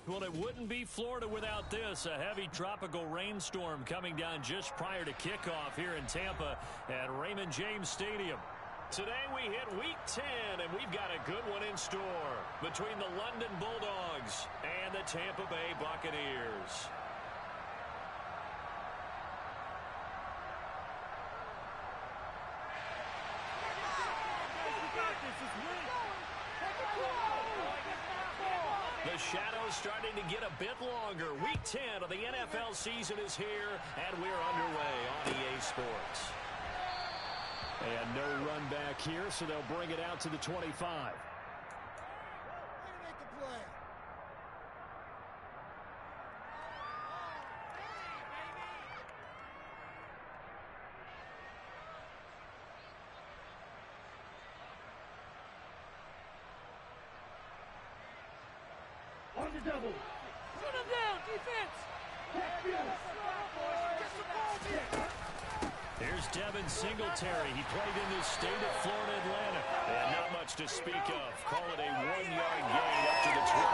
Well, it wouldn't be Florida without this. A heavy tropical rainstorm coming down just prior to kickoff here in Tampa at Raymond James Stadium. Today we hit Week 10, and we've got a good one in store between the London Bulldogs and the Tampa Bay Buccaneers. The shadow's starting to get a bit longer. Week 10 of the NFL season is here, and we're underway on EA Sports. And no run back here, so they'll bring it out to the 25. On the double. Run him down, defense. Here's Devin Singletary. He played in the state of Florida, Atlanta. And not much to speak of. Call it a 1-yard gain up to the 26.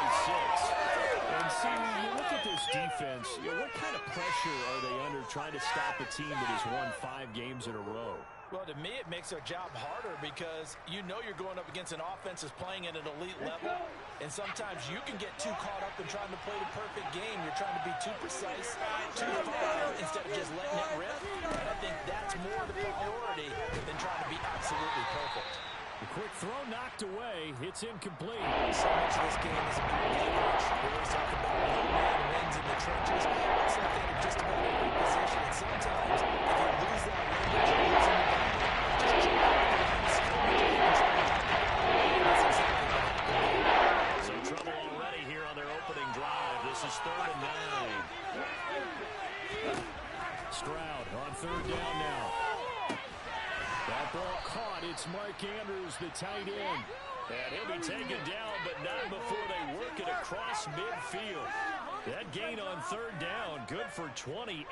And see, you look at this defense, what kind of pressure are they under trying to stop a team that has won 5 games in a row? Well, to me, it makes their job harder because you know you're going up against an offense that's playing at an elite level. And sometimes you can get too caught up in trying to play the perfect game. You're trying to be too precise, too fine, instead of just letting it rip. And I think that's more the priority than trying to be absolutely perfect. The quick throw knocked away. It's incomplete. So much of this game is about leverage. We always talk about no man wins in the trenches. Looks like they have just about every position. And sometimes, if you lose that leverage, you lose in the back. Just jump out of the scrimmage and try to knock it out. That's exactly what happened. Some trouble already here on their opening drive. This is 3rd and 9. Stroud on 3rd down now. That ball caught. It's Mark Andrews, the tight end. And he'll be taken down, but not before they work it across midfield. That gain on 3rd down, good for 28.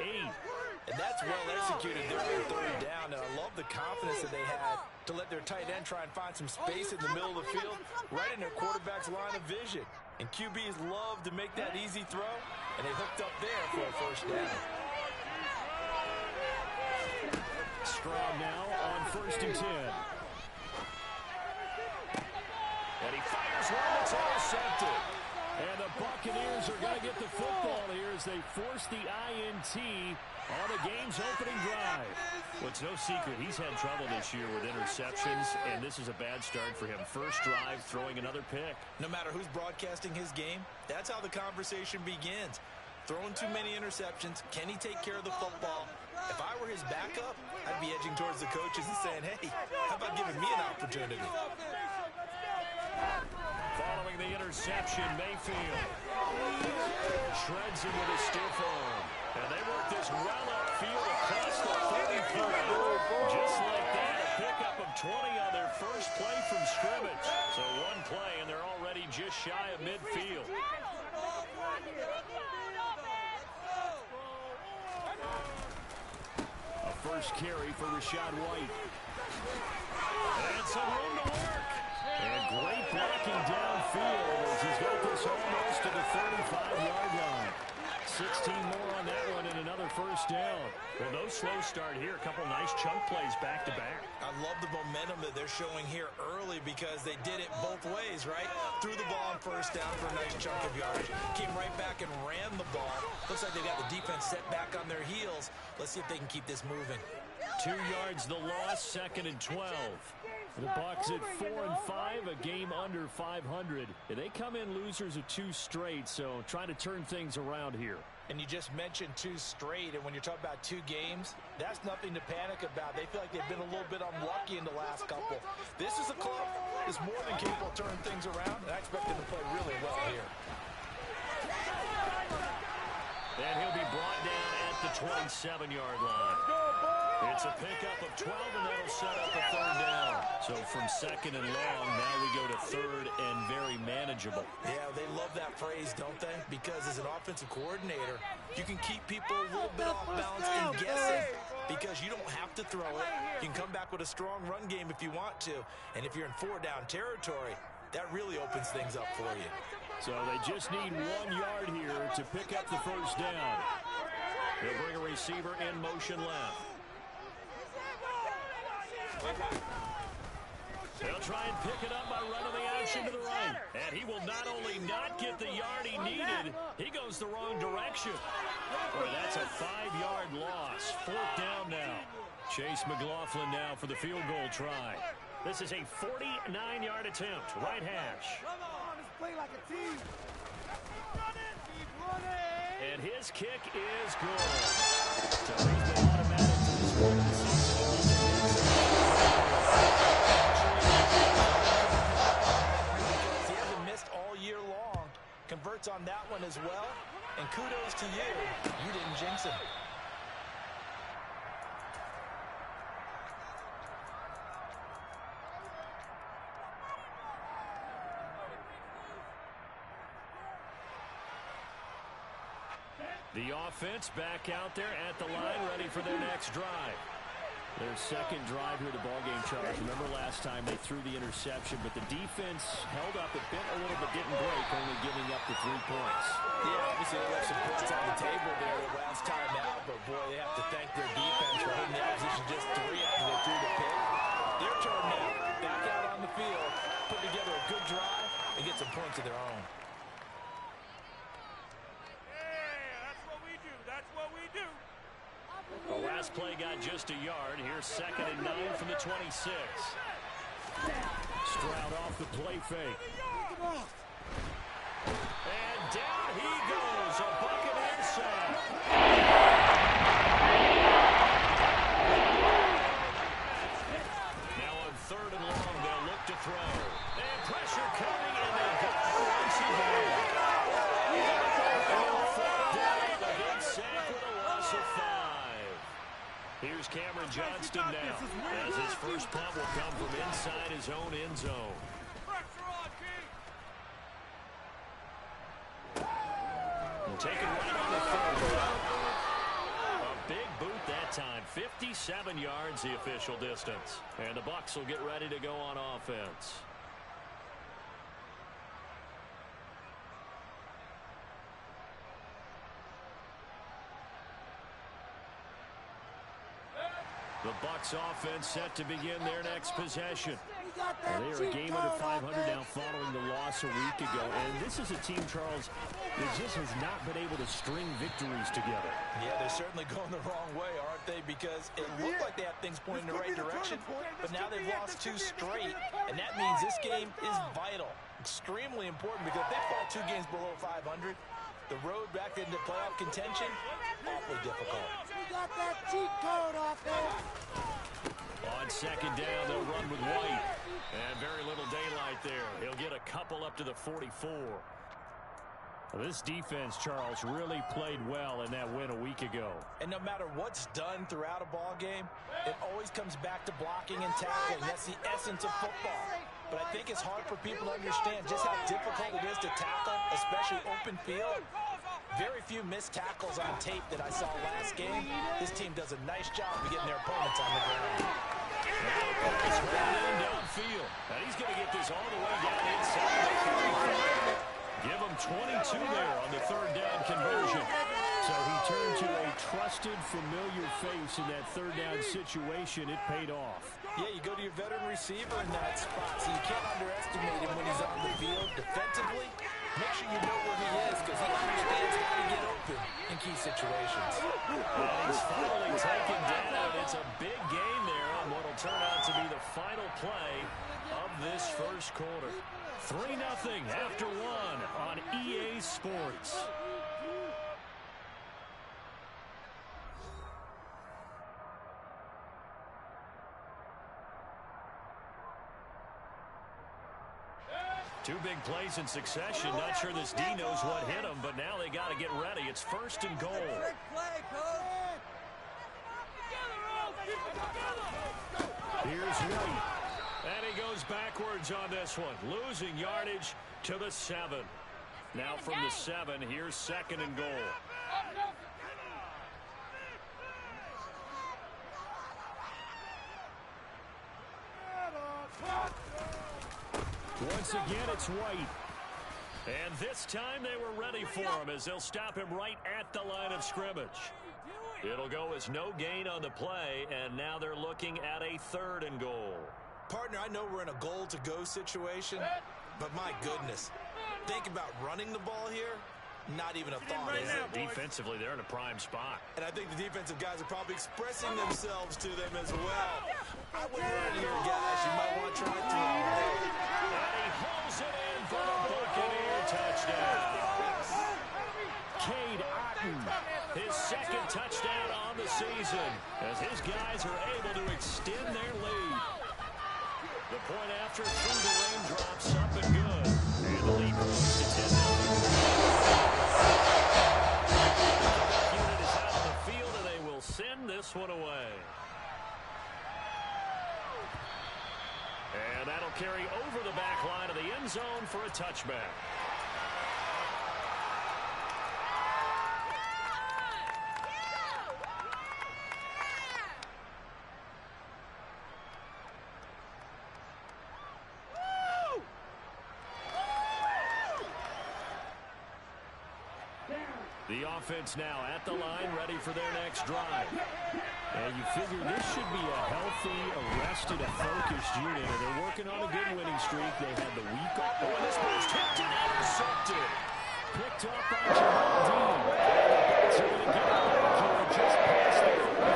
And that's well executed there on 3rd down. And I love the confidence that they had to let their tight end try and find some space in the middle of the field, right in their quarterback's line of vision. And QBs love to make that easy throw, and they hooked up there for a 1st down. Stroud now on 1st and 10. And he fires one that's intercepted. And the Buccaneers are going to get the football here as they force the INT on the game's opening drive. Well, it's no secret he's had trouble this year with interceptions, and this is a bad start for him. First drive, throwing another pick. No matter who's broadcasting his game, that's how the conversation begins. Throwing too many interceptions. Can he take care of the football? If I were his backup, I'd be edging towards the coaches and saying, hey, how about giving me an opportunity? Following the interception, Mayfield shreds him with a stiff arm. And they work this well upfield across the 35. Just like that, a pickup of 20 on their first play from scrimmage. So one play, and they're already just shy of midfield. A first carry for Rachaad White. And some room to work. And great blocking downfield as he's got this almost to the 35-yard line. 16 more on that one and another first down. Well, no slow start here. A couple nice chunk plays back-to-back. I love the momentum that they're showing here early because they did it both ways, right? Threw the ball on 1st down for a nice chunk of yardage. Came right back and ran the ball. Looks like they got the defense set back on their heels. Let's see if they can keep this moving. 2 yards the loss, 2nd and 12. The Bucs at 4 and 5, a game under 500. They come in losers of 2 straight, so trying to turn things around here. And you just mentioned 2 straight, and when you're talking about 2 games, that's nothing to panic about. They feel like they've been a little bit unlucky in the last couple. This is a club that's more than capable of turning things around, and I expect them to play really well here. And he'll be brought down at the 27-yard line. It's a pickup of 12, and that'll set up a 3rd down. So from 2nd and long, now we go to 3rd and very manageable. Yeah, they love that phrase, don't they? Because as an offensive coordinator, you can keep people a little bit off balance and guessing because you don't have to throw it. You can come back with a strong run game if you want to. And if you're in 4-down territory, That really opens things up for you. So they just need 1 yard here to pick up the first down. They'll bring a receiver in motion left. They'll try and pick it up by running the action to the right. And he will not only not get the yard he needed, he goes the wrong direction. Boy, that's a 5-yard loss. 4th down now. Chase McLaughlin now for the field goal try. This is a 49-yard attempt. Right hash. Come on, let's play like a team. Keep running. And his kick is good. So he's been automatic to this one. He hasn't missed all year long. Converts on that one as well. And kudos to you. You didn't jinx him. The offense back out there at the line, ready for their next drive. Their second drive here to ballgame, Charles. Remember last time they threw the interception, but the defense held up. It bent a little, but didn't break, only giving up the 3 points. Yeah, obviously they left some points on the table there the last time out, but boy, they have to thank their defense for holding the opposition just 3 after they threw the pick. Their turn now, back out on the field, put together a good drive, and get some points of their own. The last play got just a yard. Here's 2nd and 9 from the 26. Stroud off the play fake. And down he goes. A Buccaneer sack. Now on 3rd and long, they'll look to throw. And pressure coming, and they got it once again. A big sack with a loss of 5. Here's Cameron Johnston now, as his first punt will come from inside his own end zone. And taken right on the 3rd. A big boot that time. 57 yards the official distance. And the Bucs will get ready to go on offense. The Bucs offense set to begin their next possession. They are a game under 500 now following the loss a week ago. And this is a team, Charles, that just has not been able to string victories together. Yeah, they're certainly going the wrong way, aren't they? Because it looked like they had things pointing in the right direction, but now they've lost 2 straight. And that means this game is vital, extremely important, because if they fall 2 games below 500, the road back into playoff contention, awfully difficult. We got that cheat code off there. On 2nd down, they'll run with White. And very little daylight there. He'll get a couple up to the 44. This defense, Charles, really played well in that win a week ago. And no matter what's done throughout a ball game, it always comes back to blocking and tackling. That's the essence of football. But I think it's hard for people to understand just how difficult it is to tackle, especially open field. Very few missed tackles on tape that I saw last game. This team does a nice job of getting their opponents on the ground. It's running downfield. And he's going to get this all the way down inside the 35. Give him 22 there on the 3rd down conversion. So he turned to a trusted, familiar face in that 3rd down situation. It paid off. Yeah, you go to your veteran receiver in that spot, so you can't underestimate him when he's on the field defensively. Make sure you know where he is, because he understands how to get open in key situations. And he's finally taken down. It's a big game there on what will turn out to be the final play of this first quarter. 3-0 after 1 on EA Sports. Two big plays in succession. Not sure this D knows what hit him, but now they got to get ready. It's 1st and goal. Here's White. And he goes backwards on this one. Losing yardage to the 7. Now from the 7, here's 2nd and goal. Once again, it's White. And this time they were ready for him as they'll stop him right at the line of scrimmage. It'll go as no gain on the play, and now they're looking at a 3rd and goal. Partner, I know we're in a goal-to-go situation, but my goodness, think about running the ball here. Not even a thought, is it? Defensively, they're in a prime spot. And I think the defensive guys are probably expressing themselves to them as well. I wouldn't run here, guys. You might want to try to. And he hauls it in for the Buccaneer touchdown. Cade Otton, his 2nd touchdown on the season, as his guys are able to extend their lead. The point after through the raindrops, up and good. And the lead grows to 10-0. The unit is out on the field, and they will send this one away. And that'll carry over the back line of the end zone for a touchback. The offense now at the line, ready for their next drive. And you figure this should be a healthy, arrested, and focused unit. And they're working on a good winning streak. They had the week off. Oh, and this one's tipped and intercepted. Picked up by Jamal Dean. So going to get it back here just past the 40.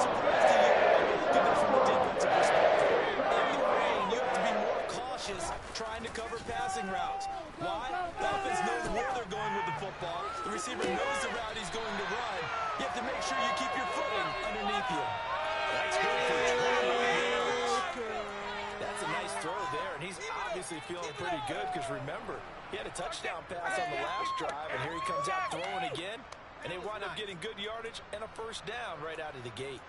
Surprised to you. Look at this from a defensive perspective. In the rain, you have to be more cautious trying to cover passing routes. Why? The offense knows where they're going with the football. The receiver knows the route he's going to run. You have to make sure you keep your footing underneath you. That's good for 20 yards. That's a nice throw there, and he's obviously feeling pretty good because, remember, he had a touchdown pass on the last drive, and here he comes out throwing again, and they wind up getting good yardage and a 1st down right out of the gate.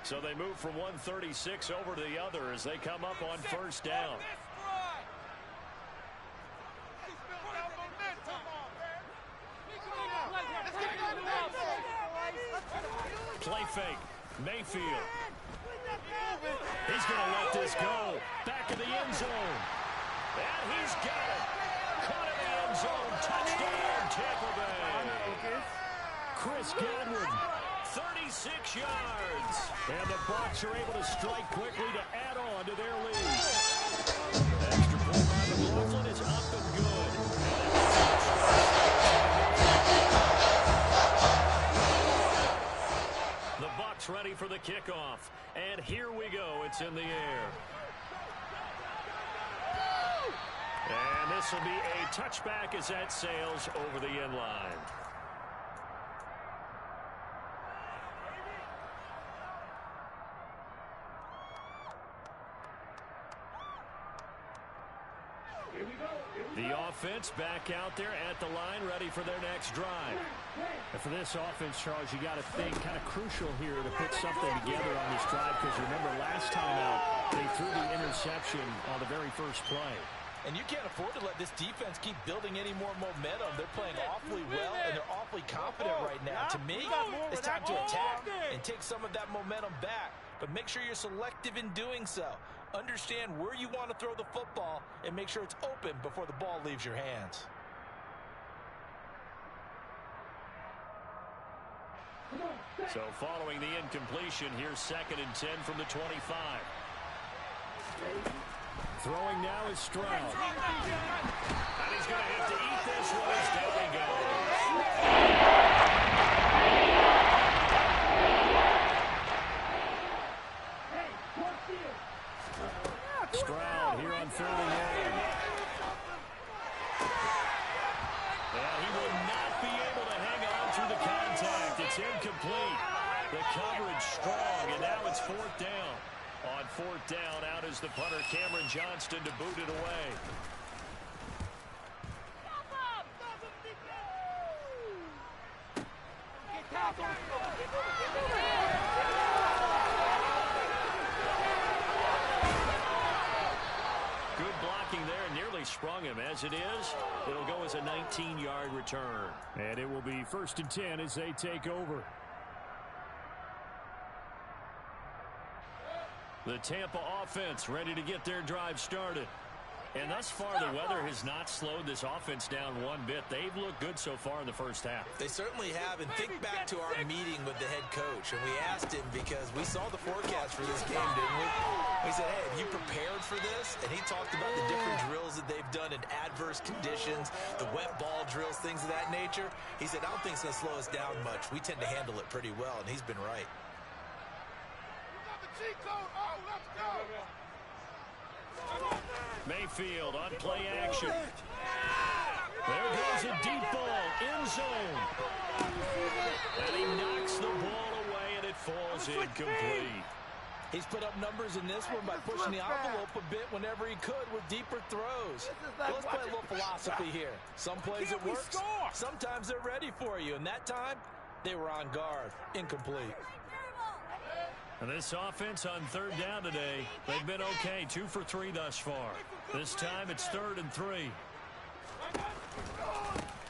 So they move from 136 over to the other as they come up on 1st down. Play fake. Mayfield. He's going to let this go. Back in the end zone. And he's got it. Caught in the end zone. Touchdown, Tampa Bay. Chris Godwin, 36 yards. And the Bucs are able to strike quickly to add on to their lead. Extra point by McLaughlin is up and good. The Bucs ready for the kickoff. And here we go. It's in the air. And this will be a touchback as that sails over the end line. The offense back out there at the line, ready for their next drive. And for this offense, Charles, you got to think kind of crucial here to put something together on this drive, because remember last time out, they threw the interception on the very first play. And you can't afford to let this defense keep building any more momentum. They're playing awfully well, and they're awfully confident right now. To me, it's time to attack and take some of that momentum back. But make sure you're selective in doing so. Understand where you want to throw the football and make sure it's open before the ball leaves your hands. So following the incompletion, here's 2nd and 10 from the 25. Throwing now is Stroud. And he's going to have to eat this one as down he goes. Stroud here on 3rd and 1. And he will not be able to hang on through the contact. It's incomplete. The coverage strong, and now it's 4th down. On 4th down, out is the punter, Cameron Johnston, to boot it away. Good blocking there, nearly sprung him. As it is, it'll go as a 19-yard return. And it will be 1st and 10 as they take over. The Tampa offense ready to get their drive started. And thus far, the weather has not slowed this offense down one bit. They've looked good so far in the first half. They certainly have. And think back to our meeting with the head coach. And we asked him because we saw the forecast for this game, didn't we? We said, hey, have you prepared for this? And he talked about the different drills that they've done in adverse conditions, the wet ball drills, things of that nature. He said, I don't think it's going to slow us down much. We tend to handle it pretty well, and he's been right. Mayfield on play action. There goes a deep ball, end zone. And he knocks the ball away, and it falls incomplete. He's put up numbers in this one by pushing the envelope a bit whenever he could with deeper throws. Let's play a little philosophy here. Some plays it works, sometimes they're ready for you. And that time, they were on guard. Incomplete. And this offense on third down today, they've been okay. 2 for 3 thus far. This time it's 3rd and 3.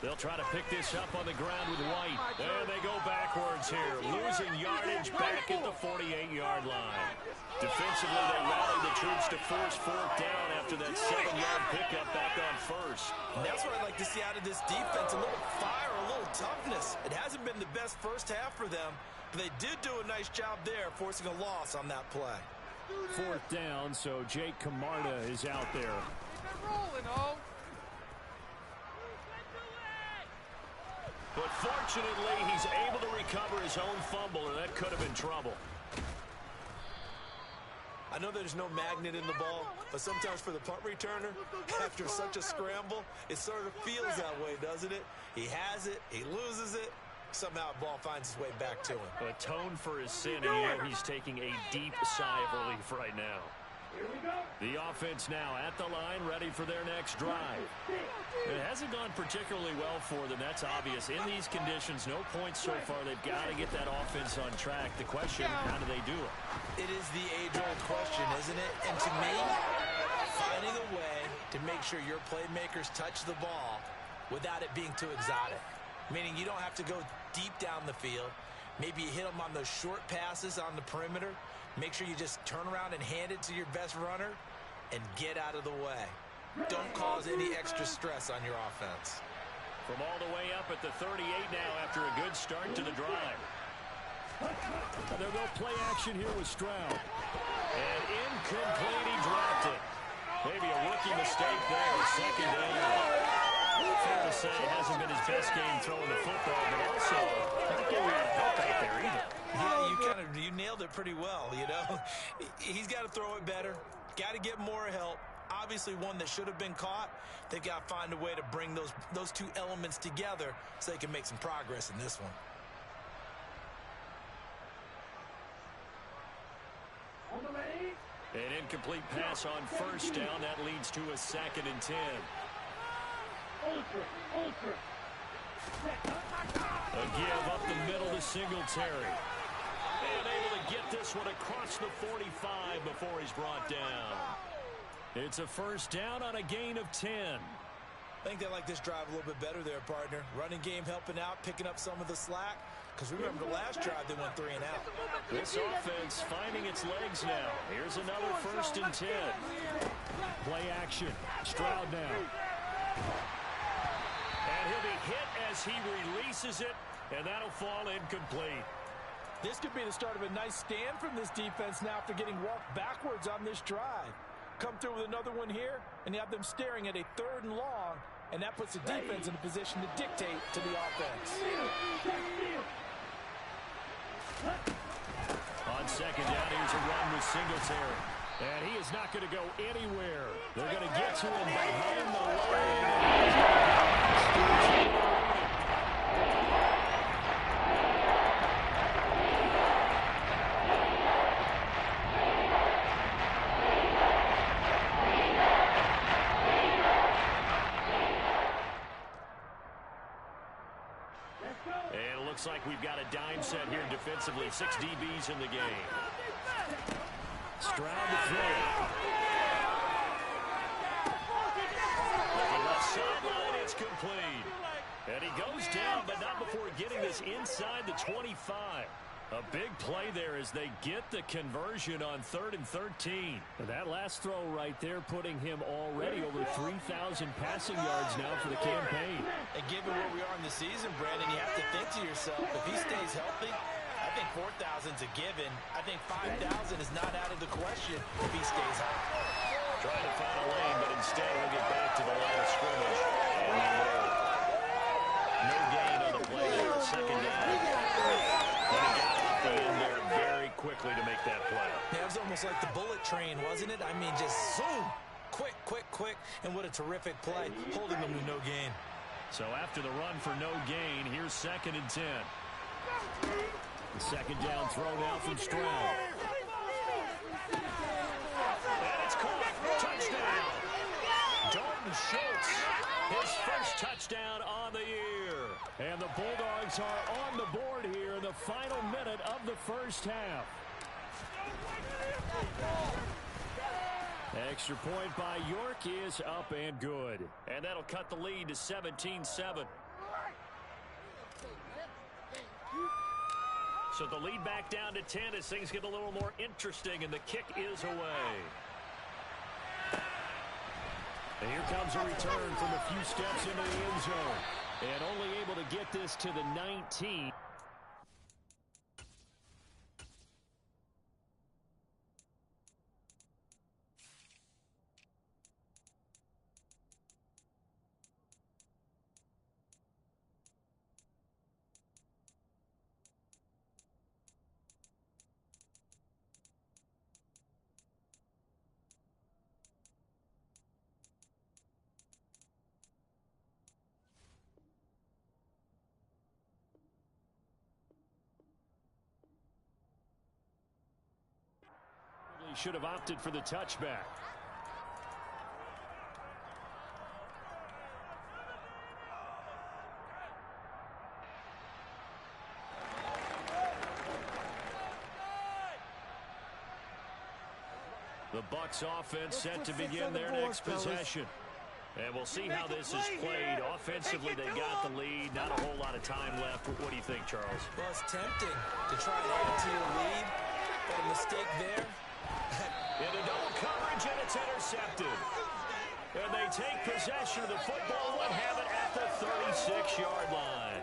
They'll try to pick this up on the ground with White. There they go backwards here. Losing yardage back at the 48-yard line. Defensively, they rallied the troops to force 4th down after that 7-yard pickup back on first. And that's what I'd like to see out of this defense. A little fire, a little toughness. It hasn't been the best first half for them. They did do a nice job there, forcing a loss on that play. 4th down, so Jake Camarda is out there. But fortunately, he's able to recover his own fumble, and that could have been trouble. I know there's no magnet in the ball, but sometimes for the punt returner, after such a scramble, it sort of feels that way, doesn't it? He has it, he loses it. Somehow the ball finds its way back to him. Atone for his sin, and you know he's taking a deep sigh of relief right now. The offense now at the line, ready for their next drive. It hasn't gone particularly well for them, that's obvious. In these conditions, no points so far. They've got to get that offense on track. The question, how do they do it? It is the age-old question, isn't it? And to me, finding a way to make sure your playmakers touch the ball without it being too exotic. Meaning you don't have to go deep down the field. Maybe you hit them on those short passes on the perimeter. Make sure you just turn around and hand it to your best runner and get out of the way. Don't cause any extra stress on your offense. From all the way up at the 38 now after a good start to the drive. And they'll go play action here with Stroud. And incomplete, he dropped it. Maybe a rookie mistake there, 2nd down. Fair to say it hasn't been his best game throwing the football, but also not getting a lot of help out there either. Yeah, you nailed it pretty well, you know. He's got to throw it better. Got to get more help. Obviously one that should have been caught. They've got to find a way to bring those two elements together so they can make some progress in this one. An incomplete pass on 1st down. That leads to a 2nd and 10. A give up the middle to Singletary. And able to get this one across the 45 before he's brought down. It's a 1st down on a gain of 10. I think they like this drive a little bit better there, partner. Running game helping out, picking up some of the slack. Because remember, the last drive, they went 3 and out. This offense finding its legs now. Here's another 1st and 10. Play action. Stroud now. And he'll be hit as he releases it, and that'll fall incomplete. This could be the start of a nice stand from this defense now after getting walked backwards on this drive. Come through with another one here, and you have them staring at a 3rd and long, and that puts the defense in a position to dictate to the offense. On 2nd down, here's a run with Singletary. And he is not going to go anywhere. They're going to get to him behind the line. And it looks like we've got a dime set here defensively. 6 DBs in the game. Stroud to throw. The left sideline, it's complete. And he goes down, but not before getting this inside the 25. A big play there as they get the conversion on 3rd and 13. And that last throw right there putting him already over 3,000 passing yards now for the campaign. And given where we are in the season, Brandon, you have to think to yourself, if he stays healthy, I think 4,000 is a given. I think 5,000 is not out of the question if he stays healthy. Trying to find a lane, but instead we'll get back to the line of scrimmage. And no gain on the play there, second down. But he got off the end there very quickly to make that play. Yeah, it was almost like the bullet train, wasn't it? I mean, just zoom. Quick, quick, quick. And what a terrific play, holding them to no gain. So after the run for no gain, here's 2nd and 10. The second down throw now from Stroud. And it's caught. Touchdown. Dalton Schultz, his first touchdown on the year. And the Bulldogs are on the board here in the final minute of the first half. Extra point by York is up and good. And that'll cut the lead to 17-7. So the lead back down to 10 as things get a little more interesting, and the kick is away. And here comes a return from a few steps into the end zone. And only able to get this to the 19. Should have opted for the touchback. The Bucs offense set to begin their next possession. And we'll see how this is played. Offensively, they got the lead. Not a whole lot of time left. What do you think, Charles? Well, it's tempting to try and add to your lead, but a mistake there. Into double coverage, and it's intercepted. And they take possession of the football and have it at the 36-yard line.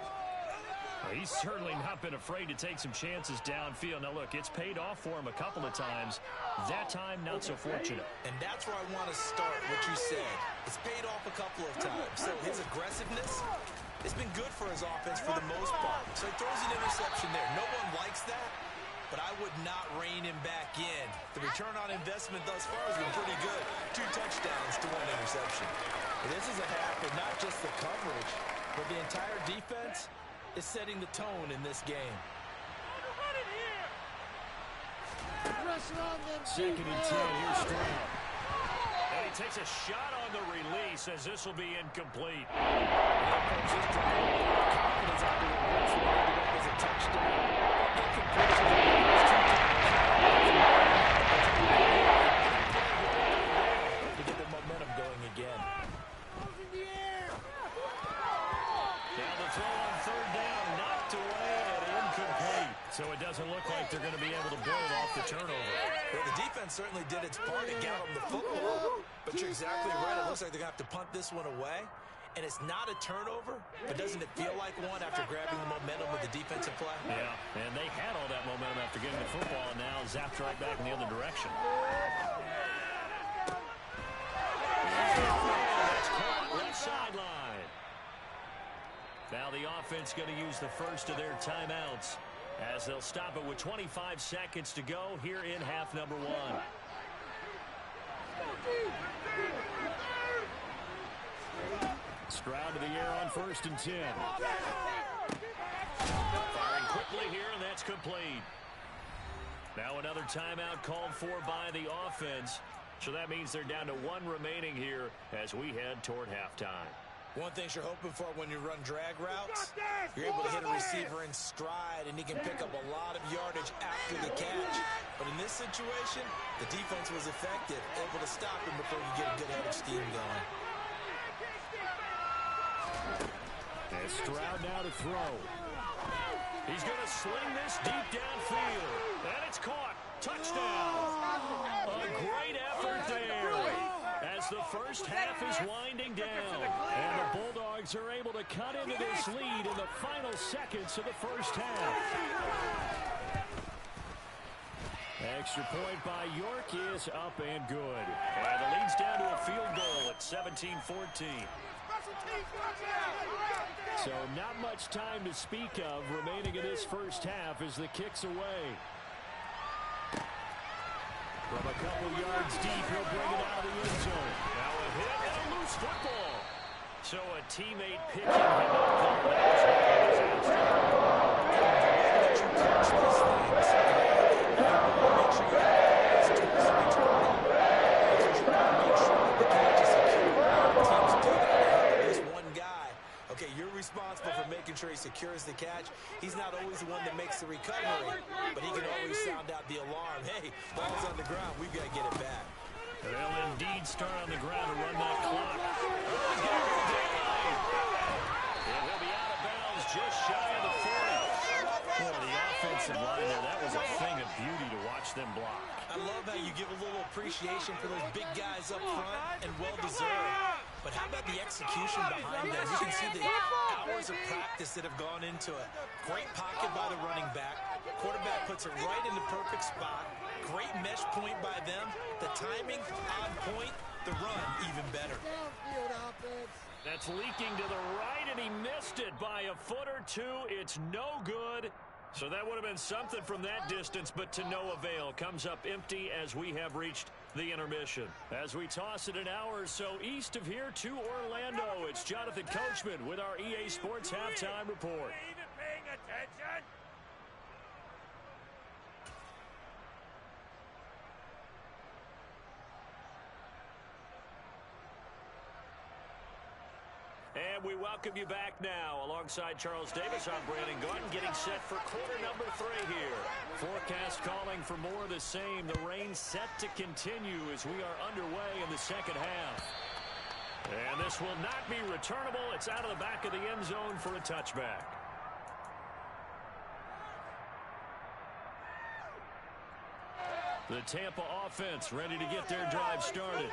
He's certainly not been afraid to take some chances downfield. Now, look, it's paid off for him a couple of times. That time, not so fortunate. And that's where I want to start what you said. It's paid off a couple of times. So his aggressiveness, it's been good for his offense for the most part. So he throws an interception there. No one likes that, but I would not rein him back in. The return on investment thus far has been pretty good. 2 touchdowns to 1 interception. And this is a half of not just the coverage, but the entire defense is setting the tone in this game. 2nd and 10, here's Stroud. And he takes a shot on the release as this will be incomplete. Confidence after the reverse one ended up as a touchdown. To get the momentum going again. Now the throw on 3rd down, knocked away and incomplete. So it doesn't look like they're going to be able to build off the turnover. Well, the defense certainly did its part to get them the football. But you're exactly right. It looks like they're going to have to punt this one away. And it's not a turnover, but doesn't it feel like one after grabbing the momentum with the defensive play? Yeah, and they had all that momentum after getting the football, and now zapped right back in the other direction. That's caught left sideline. Now the offense going to use the first of their timeouts as they'll stop it with 25 seconds to go here in half number 1. Stroud to the air on 1st and 10. Firing quickly here, and that's complete. Now another timeout called for by the offense. So that means they're down to 1 remaining here as we head toward halftime. One thing you're hoping for when you run drag routes, you're able to hit a receiver in stride, and he can pick up a lot of yardage after the catch. But in this situation, the defense was effective, able to stop him before you get a good head of steam going. And Stroud now to throw. He's going to sling this deep downfield. And it's caught. Touchdown. A great effort there as the first half is winding down. And the Bulldogs are able to cut into this lead in the final seconds of the first half. Extra point by York is up and good. And the lead's down to a field goal at 17-14. So not much time to speak of remaining in this first half as the kick's away. From a couple yards deep, he'll bring it out of the end zone. Now a hit and a loose football. So a teammate picking him up. Okay, you're responsible for making sure he secures the catch. He's not always the one that makes the recovery, but he can always sound out the alarm. Hey, ball's on the ground. We've got to get it back. They'll indeed start on the ground to run that clock. He's got to go down. And he'll be out of bounds just shy of the 40. Boy, the offensive line there, that was a thing of beauty to watch them block. I love how you give a little appreciation for those big guys up front, and well-deserved. But how about the execution behind them? You can see the hours of practice that have gone into it. Great pocket by the running back. Quarterback puts it right in the perfect spot. Great mesh point by them. The timing on point. The run even better. That's leaking to the right, and he missed it by a foot or two. It's no good. So that would have been something from that distance, but to no avail. Comes up empty as we have reached the intermission. As we toss it an hour or so east of here to Orlando, it's Jonathan Coachman with our EA Sports Halftime Report. Paying attention? And we welcome you back now. Alongside Charles Davis, I'm Brandon Gordon, getting set for quarter number 3 here. Forecast calling for more of the same. The rain set to continue as we are underway in the second half. And this will not be returnable. It's out of the back of the end zone for a touchback. The Tampa offense ready to get their drive started.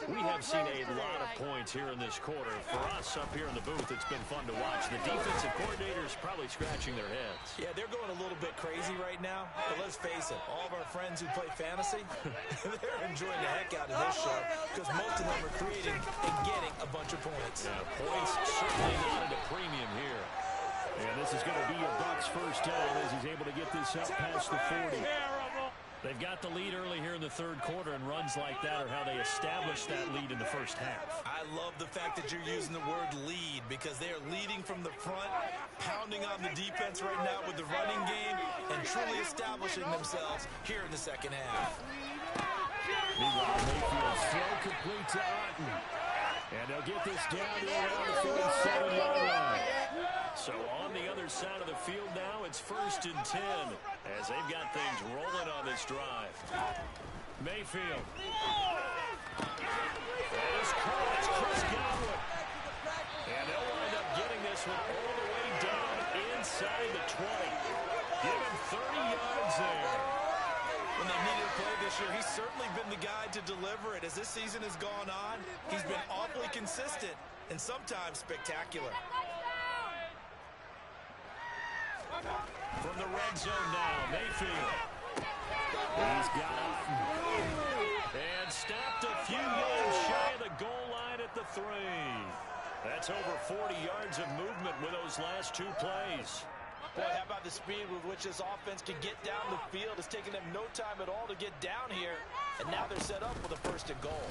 We have seen a lot of points here in this quarter. For us up here in the booth, it's been fun to watch. The defensive coordinators probably scratching their heads. Yeah, they're going a little bit crazy right now. But let's face it, all of our friends who play fantasy, they're enjoying the heck out of this show because most of them are creating and getting a bunch of points. Yeah, points certainly not at a premium here. And this is going to be a Bucs first down as he's able to get this up past the 40. They've got the lead early here in the third quarter, and runs like that are how they establish that lead in the first half. I love the fact that you're using the word lead because they are leading from the front, pounding on the defense right now with the running game, and truly establishing themselves here in the second half. Meanwhile, Mayfield throw complete to Otten. And they'll get this down to around the 47-yard line. So on the other side of the field now, it's 1st and 10 as they've got things rolling on this drive. Mayfield. That is caught. It's Chris Godwin. And they'll wind up getting this one all the way down inside the 20. Give him 30 yards there. When they needed to play this year, he's certainly been the guy to deliver it. As this season has gone on, he's been awfully consistent and sometimes spectacular. From the red zone now, Mayfield. He's got it. And stopped a few yards shy of the goal line at the 3. That's over 40 yards of movement with those last 2 plays. Boy, how about the speed with which this offense can get down the field? It's taken them no time at all to get down here, and now they're set up with a 1st and goal.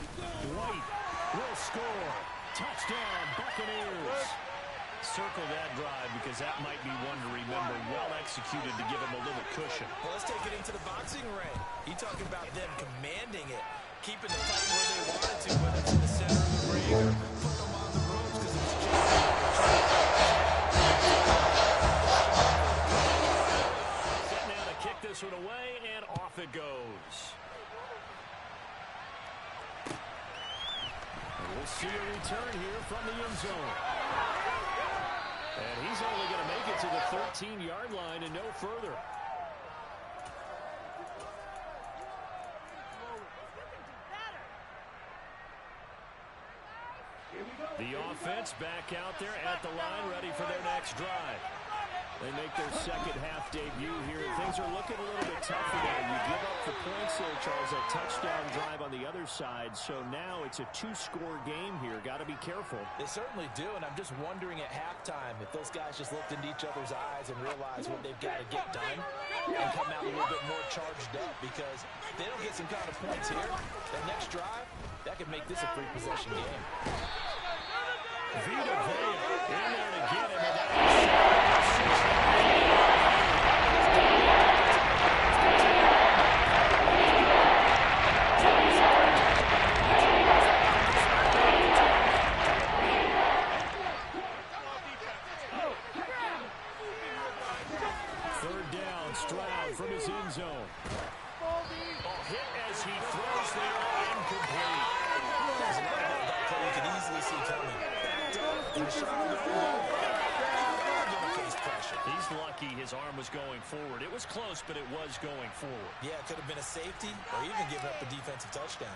White will score. Touchdown, Buccaneers. Circle that drive because that might be one to remember. Well executed to give them a little cushion. Well, let's take it into the boxing ring. You talking about them commanding it, keeping the fight where they wanted to, whether it's in the center of the ring or put them on the ropes because it was set now to kick this one away, and off it goes. And we'll see a return here from the end zone. And he's only going to make it to the 13-yard line and no further. The offense back out there at the line, ready for their next drive. They make their second half debut here. Things are looking a little bit tougher now. You give up the points there, Charles, that touchdown drive on the other side. So now it's a two-score game here. Got to be careful. They certainly do, and I'm just wondering at halftime if those guys just looked into each other's eyes and realized what they've got to get done and come out a little bit more charged up, because if they don't get some kind of points here, that next drive, that could make this a three-possession game. Vita Vea in there to get him, and that third down, Stroud from his end zone. Hit as he throws there, incomplete. There's another one that play you can easily see coming. He's lucky his arm was going forward. It was close, but it was going forward. Yeah, it could have been a safety or even given up a defensive touchdown.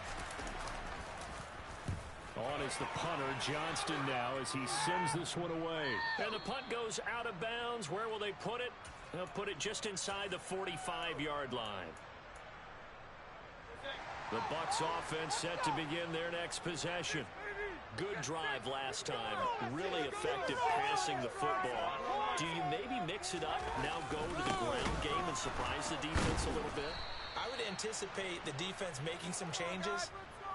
On is the punter, Johnston, now as he sends this one away. And the punt goes out of bounds. Where will they put it? They'll put it just inside the 45-yard line. The Bucs offense set to begin their next possession. Good drive last time. Really effective passing the football. Do you maybe mix it up, now go to the ground game and surprise the defense a little bit? I would anticipate the defense making some changes,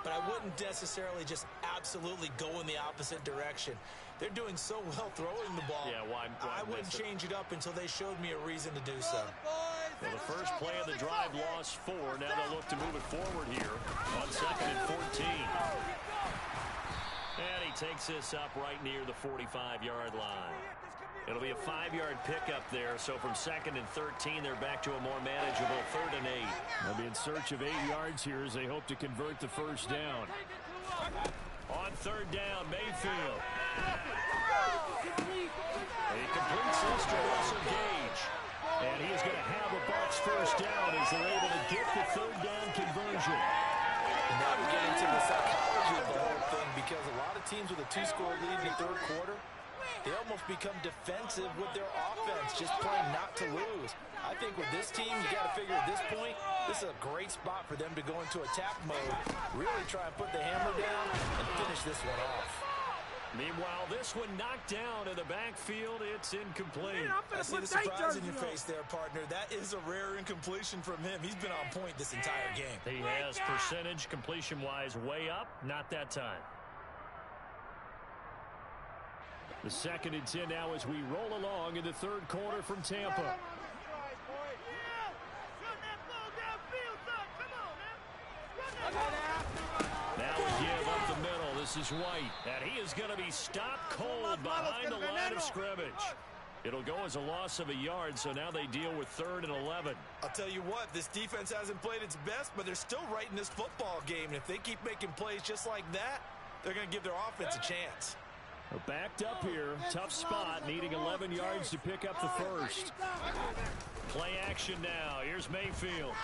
but I wouldn't necessarily just absolutely go in the opposite direction. They're doing so well throwing the ball. Yeah, why I wouldn't change it up until they showed me a reason to do so. Well, the first play of the drive lost 4. Now they'll look to move it forward here on 2nd and 14. And he takes this up right near the 45-yard line. It'll be a 5-yard pickup there. So from 2nd and 13, they're back to a more manageable 3rd and 8. They'll be in search of 8 yards here as they hope to convert the first down. On 3rd down, Mayfield. He completes this to Russell Gage. And he is going to have a Bucs first down as they're able to get the 3rd down conversion. And now we get into the psychology of the whole thing, because a lot of teams with a 2-score lead in the 3rd quarter, they almost become defensive with their offense, just playing not to lose. I think with this team, you got to figure at this point, this is a great spot for them to go into attack mode, really try and put the hammer down and finish this one off. Meanwhile, this one knocked down in the backfield. It's incomplete. I see the surprise in your face there, partner. That is a rare incompletion from him. He's been on point this entire game. He has percentage completion-wise way up. Not that time. The 2nd and 10 now as we roll along in the 3rd quarter from Tampa. Now we give up the middle. This is White. And he is going to be stopped cold behind the line of scrimmage. It'll go as a loss of a yard, so now they deal with 3rd and 11. I'll tell you what, this defense hasn't played its best, but they're still right in this football game. And if they keep making plays just like that, they're going to give their offense a chance. We're backed up here. Tough spot, needing 11 yards to pick up the first. Play action now. Here's Mayfield.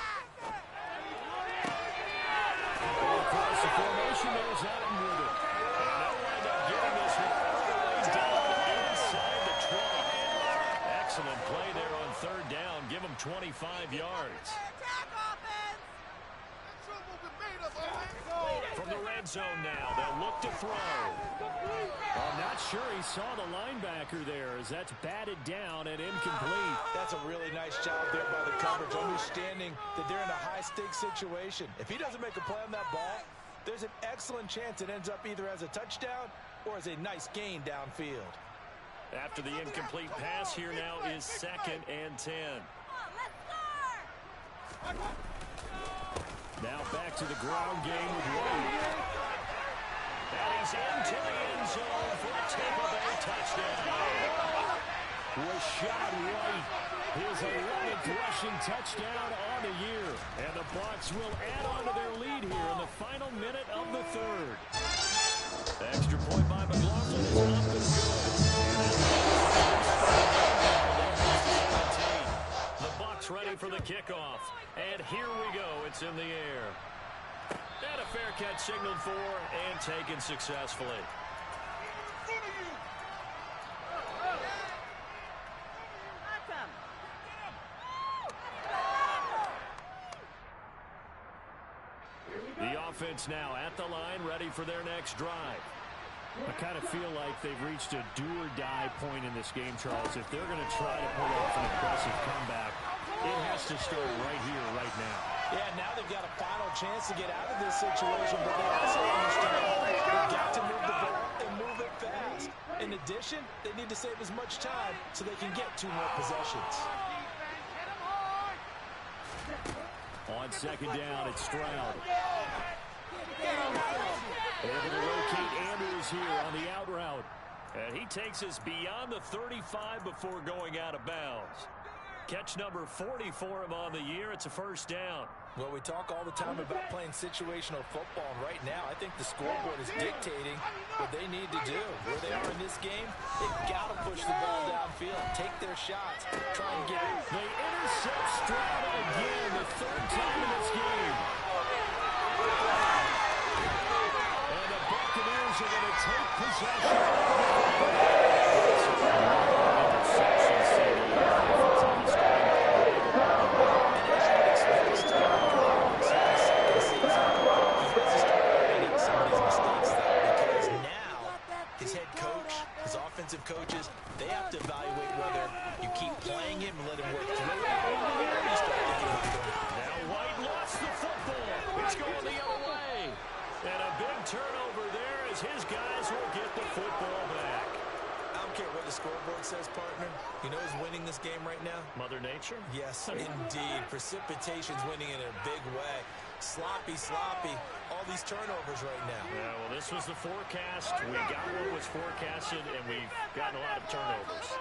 Across the formation, there's Allen with it. And they'll wind up getting this one all the way down inside the 20. Excellent play there on 3rd down. Give them 25 yards. From the red zone now, they'll look to throw. I'm not sure he saw the linebacker there as that's batted down and incomplete. That's a really nice job there by the coverage, understanding that they're in a high-stakes situation. If he doesn't make a play on that ball, there's an excellent chance it ends up either as a touchdown or as a nice gain downfield. After the incomplete pass, here now is 2nd and 10. Now back to the ground game with White. And he's into the end zone for a Tampa Bay touchdown. Rachaad White, his 11th rushing touchdown on the year. And the Bucs will add on to their lead here in the final minute of the 3rd. Extra point by McLaughlin is up and good. here we go. It's in the air. And a fair catch signaled for and taken successfully. The offense now at the line, ready for their next drive. I kind of feel like they've reached a do-or-die point in this game, Charles. If they're going to try to pull off an impressive comeback, it has to start right here, right now. Yeah, now they've got a final chance to get out of this situation, but they also understand they've got to move the ball and move it fast. In addition, they need to save as much time so they can get 2 more possessions. On second down, it's Stroud. Able to locate Andrews here on the out route. And he takes us beyond the 35 before going out of bounds. Catch number 40 for him on the year. It's a first down. Well, we talk all the time about playing situational football, and right now I think the scoreboard is dictating what they need to do. Where they are in this game, they've got to push the ball downfield, take their shots, try and get it. They intercept Stroud again, the 3rd time in this game. And the Buccaneers are going to take possession. Coaches, they have to evaluate whether you keep playing him and let him work through it, or you start thinking about going. Now White lost the football. It's going the other way. And a big turnover there as his guys will get the football back. I don't care what the scoreboard says, partner. You know who's winning this game right now? Mother Nature? Yes, indeed. Precipitation's winning in a big way. Sloppy. All these turnovers right now. Yeah, well, this was the forecast. We got what was forecasted, and we've gotten a lot of turnovers.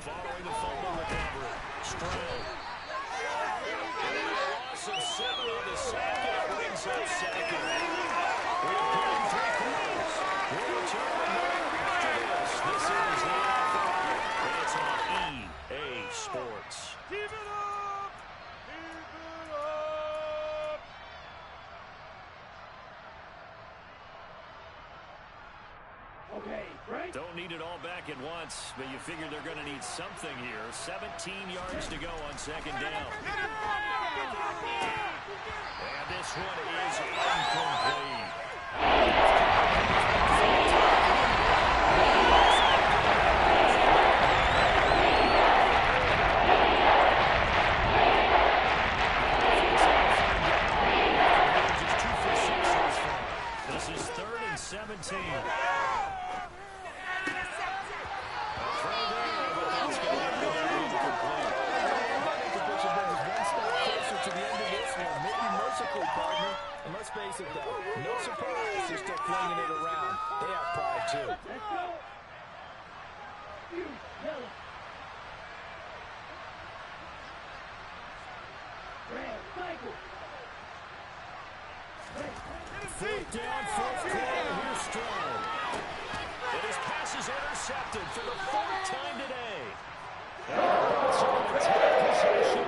Following the fumble recovery, Stroud. And a loss of 7 on the sack, and it brings up second. We're playing 3 quarters. We'll return right after this. This is the NFL, and it's on EA Sports. Keep it up! Keep it up! Okay, right? Don't need it all back at once, but you figure they're going to need something here. 17 yards to go on second down. And this one is incomplete. This is 3rd and 17. And let's face it, though, no surprise they're still flinging it around. They have pride, too. Let's go! You, yellow. Red, Michael. 4th down, 4th quarter. Here's Stroud. And his pass is intercepted for the 4th time today. And the Bucs are going to take possession.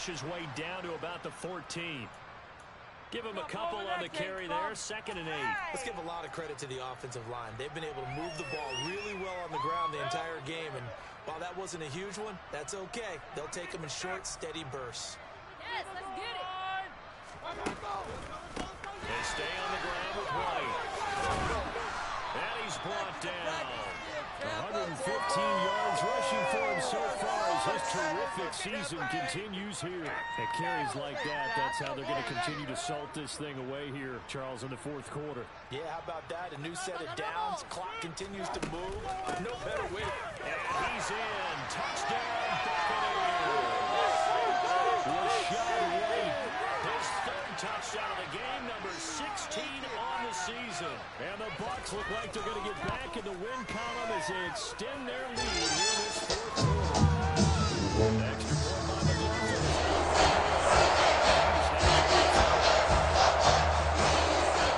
His way down to about the 14. Give him a couple on the carry there, 2nd and 8. Let's give a lot of credit to the offensive line. They've been able to move the ball really well on the ground the entire game, and while that wasn't a huge one, that's okay. They'll take them in short, steady bursts. Yes, let's get it. They stay on the ground with White. And he's brought down. 115 yards rushing for him so far as his terrific season continues here. At carries like that, that's how they're going to continue to salt this thing away here, Charles, in the fourth quarter. Yeah, how about that? A new set of downs. Clock continues to move. No better way. And he's in. Touchdown, Buccaneers. Rachaad White. His third touchdown of the game, number 16 on the season. And the Bucs look like they're going to get back in the win column as they extend their lead here in this fourth quarter. Extra point by McLaughlin.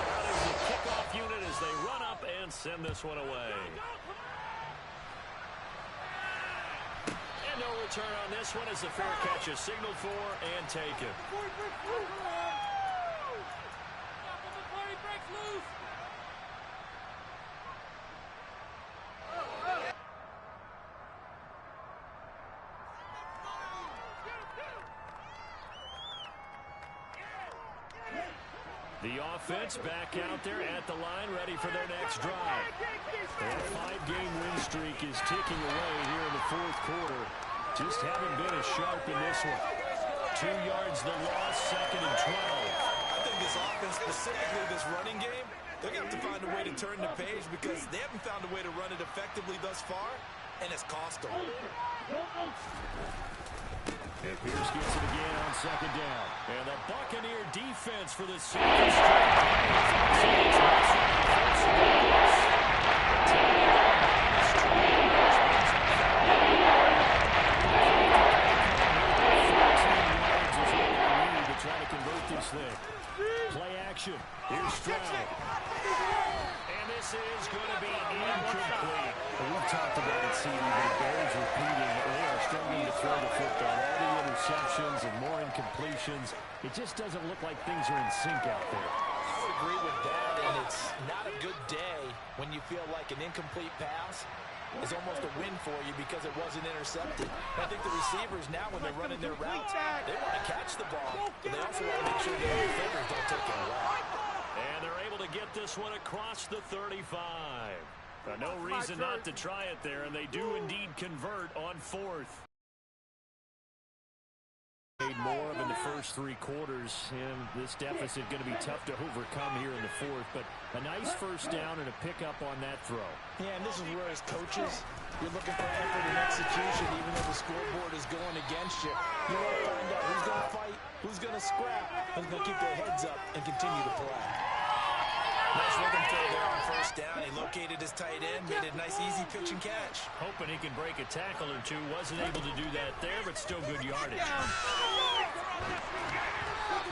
Out is the kickoff unit as they run up and send this one away. And no return on this one as the fair catch is signaled for and taken. The offense back out there at the line, ready for their next drive. Their 5-game win streak is ticking away here in the fourth quarter. Just haven't been as sharp in this one. 2 yards the loss, 2nd and 12. I think this offense, specifically this running game, they're going to have to find a way to turn the page because they haven't found a way to run it effectively thus far, and it's cost them. And Pierce gets it again on 2nd down. And the Buccaneer defense for the season. To try to convert this thing. Play action. Here's Stroud. And this is going to be incomplete. We've talked about it, CD, but it bears repeating. They are struggling to throw the football. All the interceptions and more incompletions. It just doesn't look like things are in sync out there. I would agree with that, and it's not a good day when you feel like an incomplete pass is almost a win for you because it wasn't intercepted. I think the receivers now, when they're running their routes, they want to catch the ball, but they also want to make sure their defenders don't take it away. And they're able to get this one across the 35. No reason not to try it there, and they do indeed convert on 4th. Made more of in the first 3 quarters, and this deficit going to be tough to overcome here in the 4th, but a nice first down and a pickup on that throw. Yeah, and this is where as coaches, you're looking for effort and execution, even though the scoreboard is going against you. You want to find out who's going to fight, who's going to scrap, who's going to keep their heads up and continue to play. Nice rhythm throw there on first down. He located his tight end, made a nice easy pitch and catch. Hoping he can break a tackle or two. Wasn't able to do that there, but still good yardage.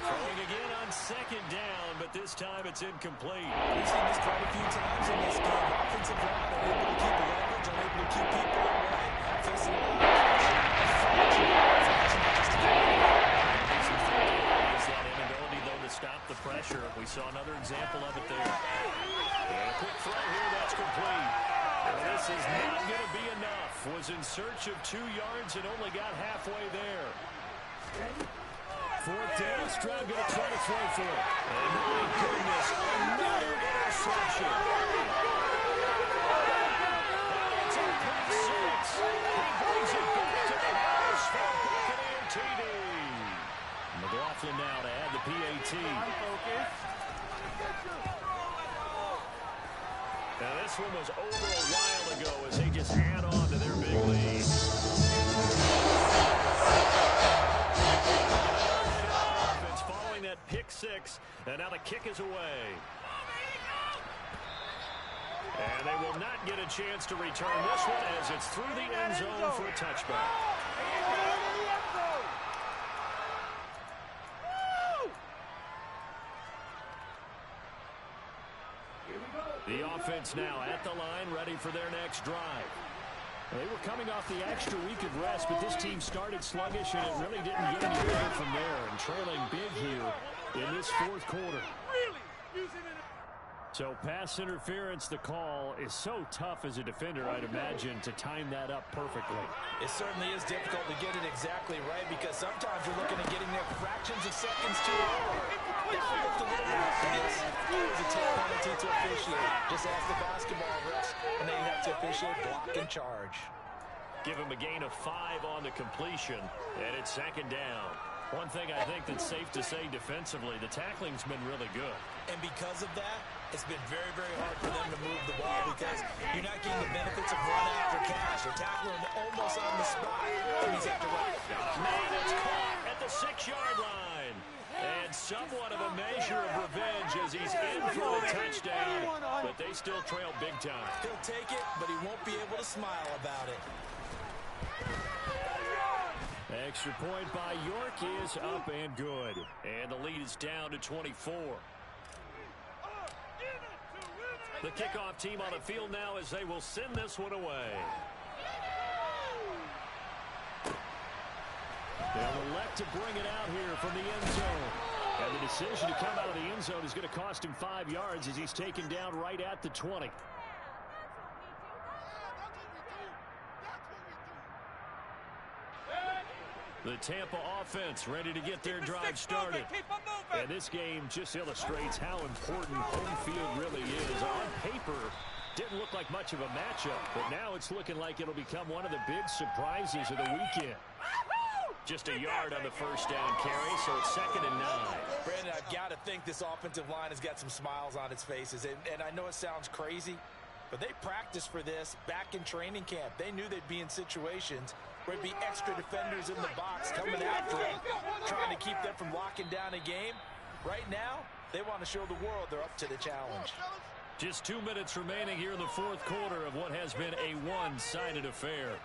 Throwing again on 2nd down, but this time it's incomplete. We've seen this quite a few times in this game. Offensive line unable to keep leverage, unable to keep people away, facing a lot of pressure. That inability, though, to stop the pressure. We saw another example of it there. And a quick throw here, that's complete. Well, this is not going to be enough. Was in search of 2 yards and only got halfway there. 4th down, Stroud going to try to throw for it. And my goodness, another interception. And it's a pick 6. He brings it back to the house for Buccaneer TD. McLaughlin now to add the PAT. Now this one was over a while ago as they just add on to their big lead. Offense following that pick 6, and now the kick is away. And they will not get a chance to return this one as it's through the end zone for a touchback. The offense now at the line, ready for their next drive. They were coming off the extra week of rest, but this team started sluggish, and it really didn't get any better from there. And trailing big here in this 4th quarter. So pass interference, the call is so tough as a defender, I'd imagine, to time that up perfectly. It certainly is difficult to get it exactly right because sometimes you're looking at getting there fractions of seconds too early. Now with the little after this, always a tough penalty to officiate. Just ask the basketball refs, and they have to officiate block and charge. Give him a gain of 5 on the completion, and it's second down. One thing I think that's safe to say defensively, the tackling's been really good. And because of that, it's been very, very hard for them to move the ball because you're not getting the benefits of run after cash. You're tackling almost on the spot. And he's after run. Man, it's caught at the 6-yard line. And somewhat of a measure of revenge as he's in for the touchdown. But they still trail big time. He'll take it, but he won't be able to smile about it. Extra point by York is up and good. And the lead is down to 24. The kickoff team on the field now as they will send this one away. They'll elect to bring it out here from the end zone. And the decision to come out of the end zone is going to cost him 5 yards as he's taken down right at the 20. The Tampa offense ready to get their drive started. And this game just illustrates how important home field really is. On paper, didn't look like much of a matchup, but now it's looking like it'll become one of the big surprises of the weekend. Just a yard on the first down carry, so it's 2nd and 9. Brandon, I've got to think this offensive line has got some smiles on its faces. And I know it sounds crazy, but they practiced for this back in training camp. They knew they'd be in situations where it'd be extra defenders in the box coming after them, trying to keep them from locking down a game. Right now, they want to show the world they're up to the challenge. Just 2 minutes remaining here in the 4th quarter of what has been a one-sided affair.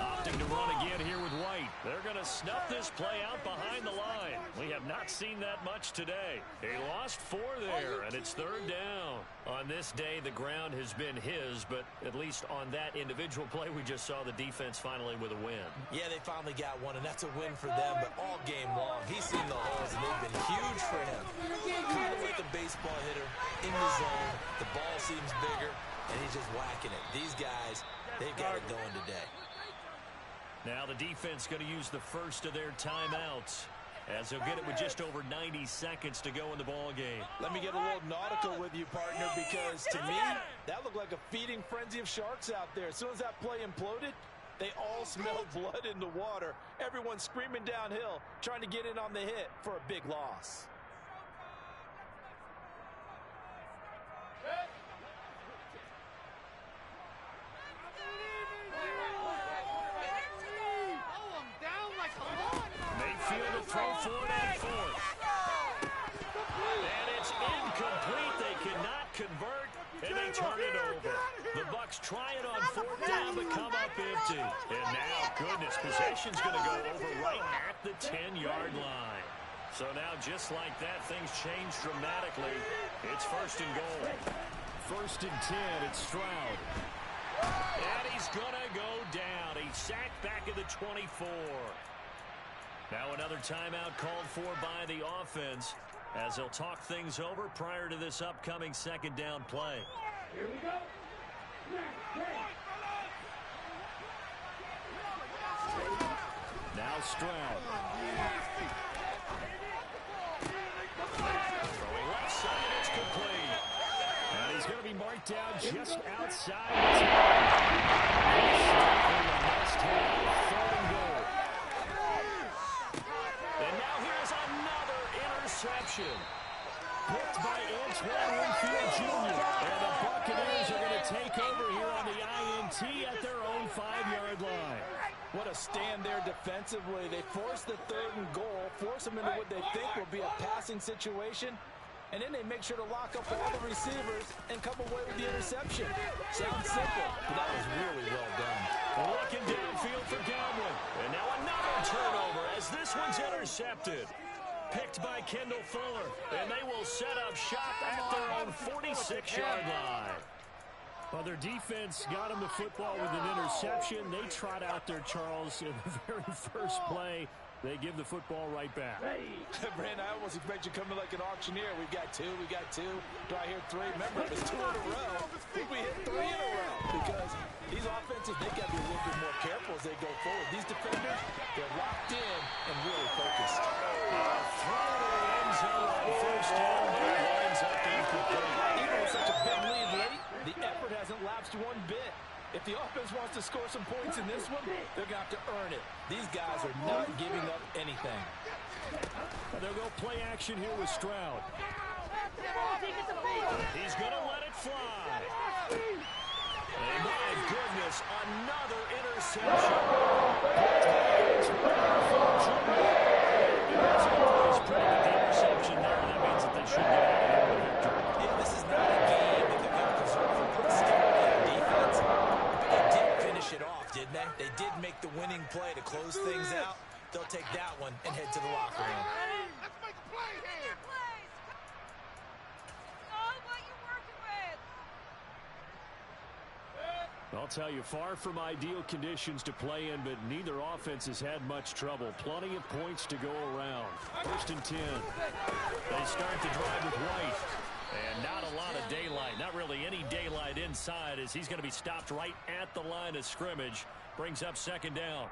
Opting to run again here with White. They're going to snuff this play out behind the line. We have not seen that much today. He lost 4 there, and it's 3rd down. On this day, the ground has been his, but at least on that individual play, we just saw the defense finally with a win. Yeah, they finally got one, and that's a win for them, but all game long, he's seen the holes, and they've been huge for him. Kind of like a baseball hitter in the zone. The ball seems bigger, and he's just whacking it. These guys, they've got it going today. Now the defense going to use the first of their timeouts as they'll get it with just over 90 seconds to go in the ball game. Let me get a little nautical with you, partner, because to me, that looked like a feeding frenzy of sharks out there. As soon as that play imploded, they all smelled blood in the water. Everyone screaming downhill, trying to get in on the hit for a big loss. Mayfield to throw for it on 4th. And it's incomplete. They cannot convert, and they turn it over. The Bucs try it on 4th down, but come up empty. And now, goodness, possession's going to go over right at the 10-yard line. So now, just like that, things change dramatically. It's 1st and goal. 1st and 10, it's Stroud. And he's going to go down. He's sacked back at the 24. Now another timeout called for by the offense as they'll talk things over prior to this upcoming 2nd down play. Here we go. Now Stroud. Throwing left side, it's complete. And he's going to be marked down just outside the 10. Third and goal. And now here's another interception. Picked by Antoine Winfield Jr. And the Buccaneers are going to take over here on the INT at their own 5-yard line. What a stand there defensively. They force the 3rd and goal, force them into what they think will be a passing situation, and then they make sure to lock up all the receivers and come away with the interception. Sounds simple, but that was really well done. Looking downfield for Godwin. And now another turnover as this one's intercepted. Picked by Kendall Fuller. And they will set up shop at their own 46-yard line. Well, their defense got them the football with an interception. They trot out there, Charles, in the very first play. They give the football right back. Brandon, I almost expect you coming like an auctioneer. We've got two. Do I hear three? Remember, it was 2 in a row. We hit 3 in a row. Because these offenses, they got to be a little bit more careful as they go forward. These defenders, they're locked in and really focused. Throw to the end zone on first down. It winds up incomplete. Even with such a big lead late, the effort hasn't lapsed one bit. If the offense wants to score some points in this one, they're going to have to earn it. These guys are not giving up anything. And they'll go play action here with Stroud. He's going to let it fly. And my goodness, another interception. He's pretty good the interception there. That means that they should get out of here with a victory. Yeah, this is not a game that they're going to preserve for pretty stability on defense. They did finish it off, didn't they? They did make the winning play to close things out. They'll take that one and head to the locker room. Let's make a play here. I'll tell you, far from ideal conditions to play in, but neither offense has had much trouble. Plenty of points to go around. 1st and 10. They start the drive with White. And not a lot of daylight. Not really any daylight inside as he's going to be stopped right at the line of scrimmage. Brings up 2nd down.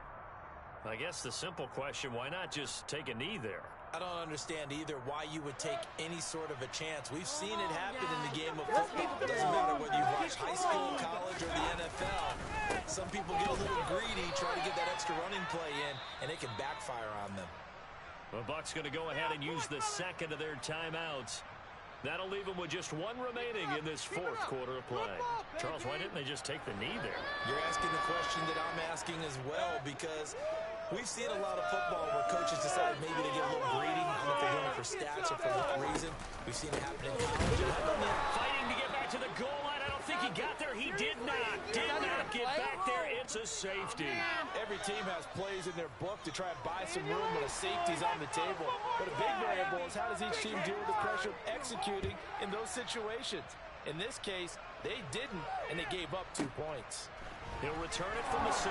I guess the simple question, why not just take a knee there? I don't understand either why you would take any sort of a chance. We've seen it happen in the game of football. It doesn't matter whether you watch high school, college, or the NFL. Some people get a little greedy, try to get that extra running play in, and it can backfire on them. The Bucs going to go ahead and use the 2nd of their timeouts. That'll leave them with just 1 remaining in this 4th quarter of play. Charles, why didn't they just take the knee there? You're asking the question that I'm asking as well, because we've seen a lot of football where coaches decide maybe to get a little greedy. I don't know if they're doing it for stats or for what reason. We've seen it happen in college. Fighting to get back to the goal line. I don't think he got there. He did not. Did not get back there. It's a safety. Every team has plays in their book to try and buy some room when a safety's on the table. But a big variable is how does each team deal with the pressure of executing in those situations. In this case, they didn't, and they gave up 2 points. He'll return it from the 6.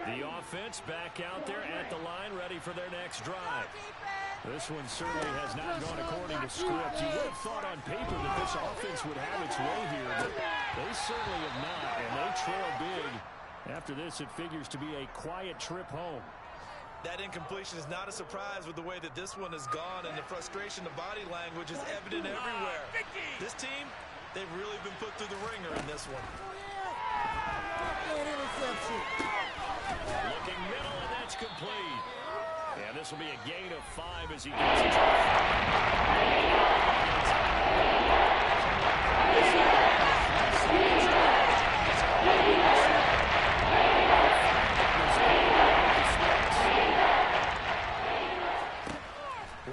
The offense back out there at the line, ready for their next drive. This one certainly has not gone according to script. You would have thought on paper that this offense would have its way here, but they certainly have not, and they trail big. After this, it figures to be a quiet trip home. That incompletion is not a surprise with the way that this one has gone, and the frustration, the body language is evident everywhere. This team, they've really been put through the ringer in this one. Looking middle, and that's complete. And this will be a gain of 5 as he gets it.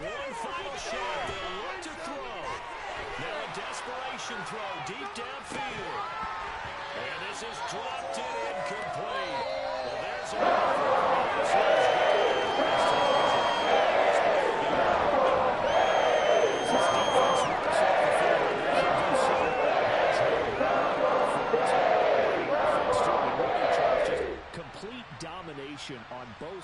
One final shot. They'll look to throw. Now a desperation throw deep downfield. And this is dropped in incomplete. Well, there's another